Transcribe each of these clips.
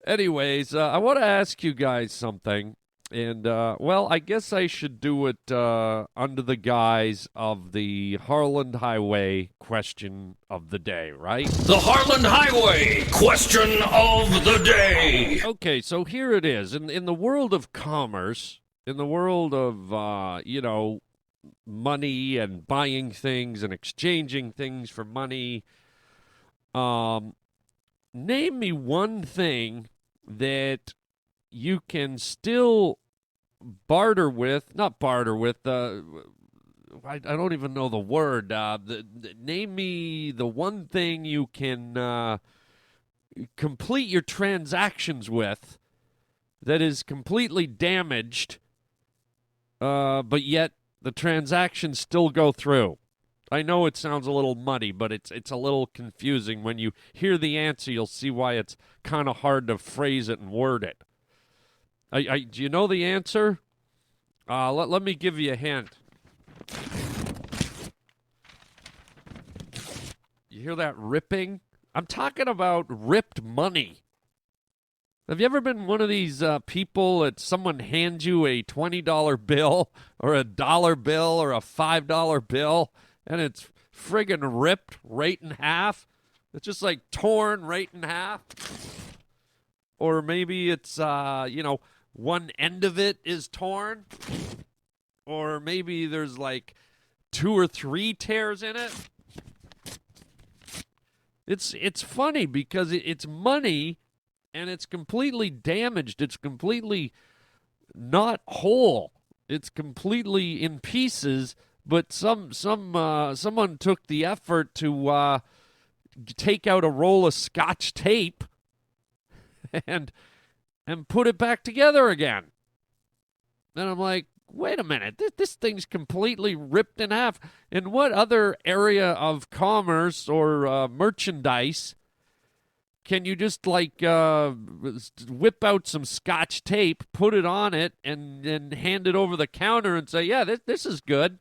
Anyways, I want to ask you guys something. And, well, I guess I should do it under the guise of the Harland Highway question of the day, right? The Harland Highway question of the day. Okay, so here it is. In the world of commerce, in the world of, money and buying things and exchanging things for money, um, name me one thing that you can still barter with, not barter with, I don't even know the word. Name me the one thing you can complete your transactions with that is completely damaged, but yet the transactions still go through. I know it sounds a little muddy, but it's a little confusing. When you hear the answer, you'll see why it's kind of hard to phrase it and word it. Do you know the answer? Let me give you a hint. You hear that ripping? I'm talking about ripped money. Have you ever been one of these people that someone hands you a $20 bill or a dollar bill or a $5 bill and it's friggin' ripped right in half? It's just like torn right in half. Or maybe it's, one end of it is torn. Or maybe there's like two or three tears in it. It's funny because it's money and it's completely damaged. It's completely not whole. It's completely in pieces. But someone took the effort to take out a roll of Scotch tape and put it back together again. And I'm like, wait a minute, this thing's completely ripped in half. In what other area of commerce or merchandise can you just like whip out some Scotch tape, put it on it, and then hand it over the counter and say, yeah, this is good.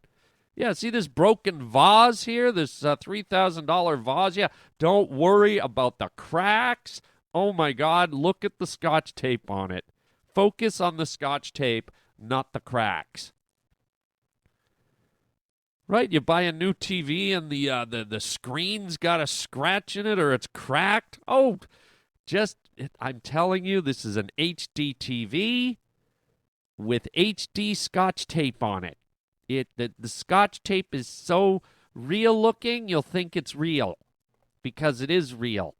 Yeah, see this broken vase here, this $3,000 vase? Yeah, don't worry about the cracks. Oh my God, look at the Scotch tape on it. Focus on the Scotch tape, not the cracks. Right? You buy a new TV and the screen's got a scratch in it or it's cracked. Oh, I'm telling you, this is an HD TV with HD Scotch tape on it. The Scotch tape is so real looking, you'll think it's real because it is real.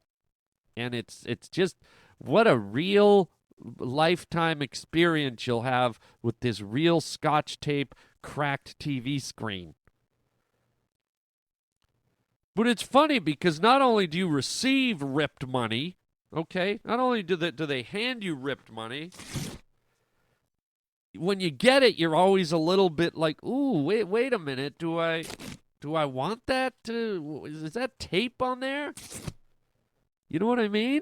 And it's just what a real lifetime experience you'll have with this real Scotch tape cracked TV screen. But it's funny because not only do you receive ripped money, okay, not only do they hand you ripped money, when you get it, you're always a little bit like, ooh, wait a minute, do I want that? Is that tape on there? You know what I mean?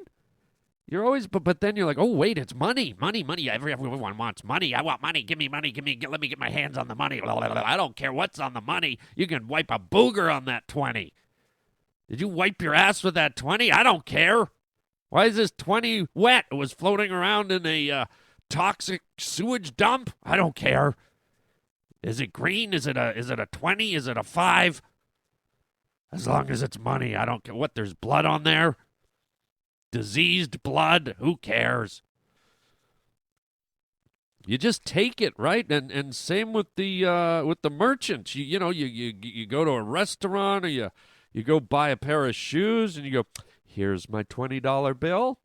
You're always, but then you're like, oh wait, it's money. Everyone wants money. I want money. Give me money. Let me get my hands on the money. I don't care what's on the money. You can wipe a booger on that 20. Did you wipe your ass with that 20? I don't care. Why is this 20 wet? It was floating around in a toxic sewage dump. I don't care. Is it green? Is it a 20? Is it a 5? As long as it's money, I don't care what. There's blood on there. Diseased blood. Who cares? You just take it, right? And same with the merchants. You go to a restaurant or you go buy a pair of shoes and you go, here's my $20 bill.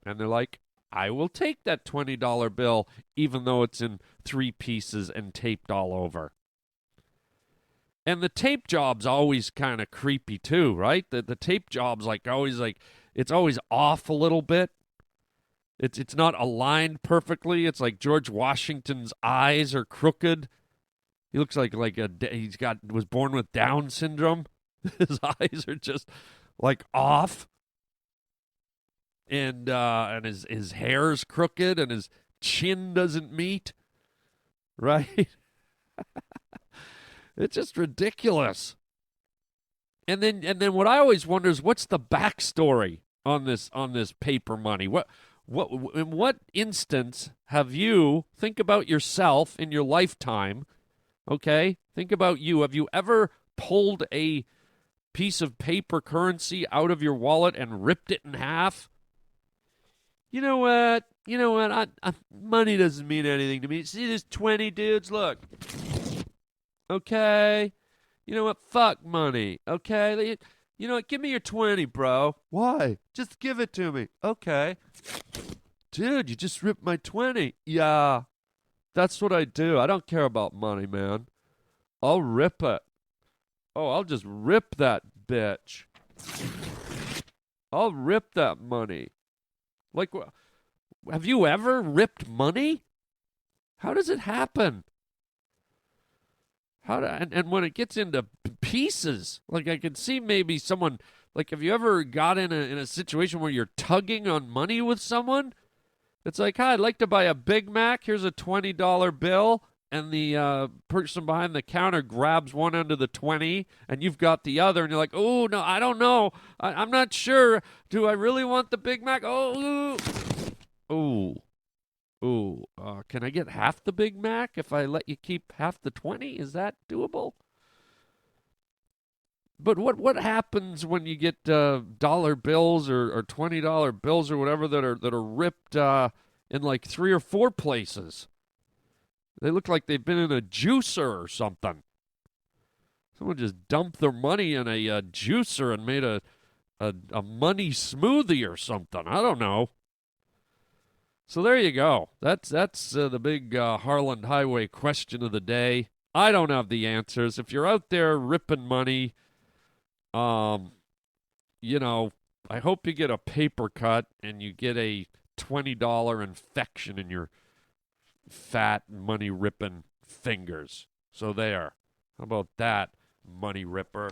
And they're like, I will take that $20 bill, even though it's in 3 pieces and taped all over. And the tape job's always kind of creepy too, right? The tape job's always it's always off a little bit. It's not aligned perfectly. It's like George Washington's eyes are crooked. He looks like was born with Down syndrome. His eyes are just like off, and his hair's crooked, and his chin doesn't meet. Right? It's just ridiculous. And then what I always wonder is what's the backstory on this paper money? In what instance have you, think about yourself in your lifetime, okay? Think about you. Have you ever pulled a piece of paper currency out of your wallet and ripped it in half? You know what? Money doesn't mean anything to me. See this 20, dudes? Look. Okay. You know what? Fuck money. Okay. You know what? Give me your 20, bro. Why? Just give it to me. Okay. Dude, you just ripped my 20. Yeah. That's what I do. I don't care about money, man. I'll rip it. Oh, I'll just rip that bitch. I'll rip that money. Like, have you ever ripped money? How does it happen? And when it gets into pieces, like I can see maybe someone, like, have you ever got in a situation where you're tugging on money with someone? It's like, hi, I'd like to buy a Big Mac. Here's a $20 bill. And the person behind the counter grabs one end of the 20, and you've got the other, and you're like, oh, no, I don't know. I'm not sure. Do I really want the Big Mac? Oh, ooh. Ooh. Can I get half the Big Mac if I let you keep half the 20? Is that doable? But what happens when you get dollar bills or $20 bills or whatever that are ripped in like 3 or 4 places? They look like they've been in a juicer or something. Someone just dumped their money in a juicer and made a money smoothie or something. I don't know. So there you go. That's the big Harland Highway question of the day. I don't have the answers. If you're out there ripping money, you know, I hope you get a paper cut and you get a $20 infection in your fat money ripping fingers. So there. How about that, money ripper?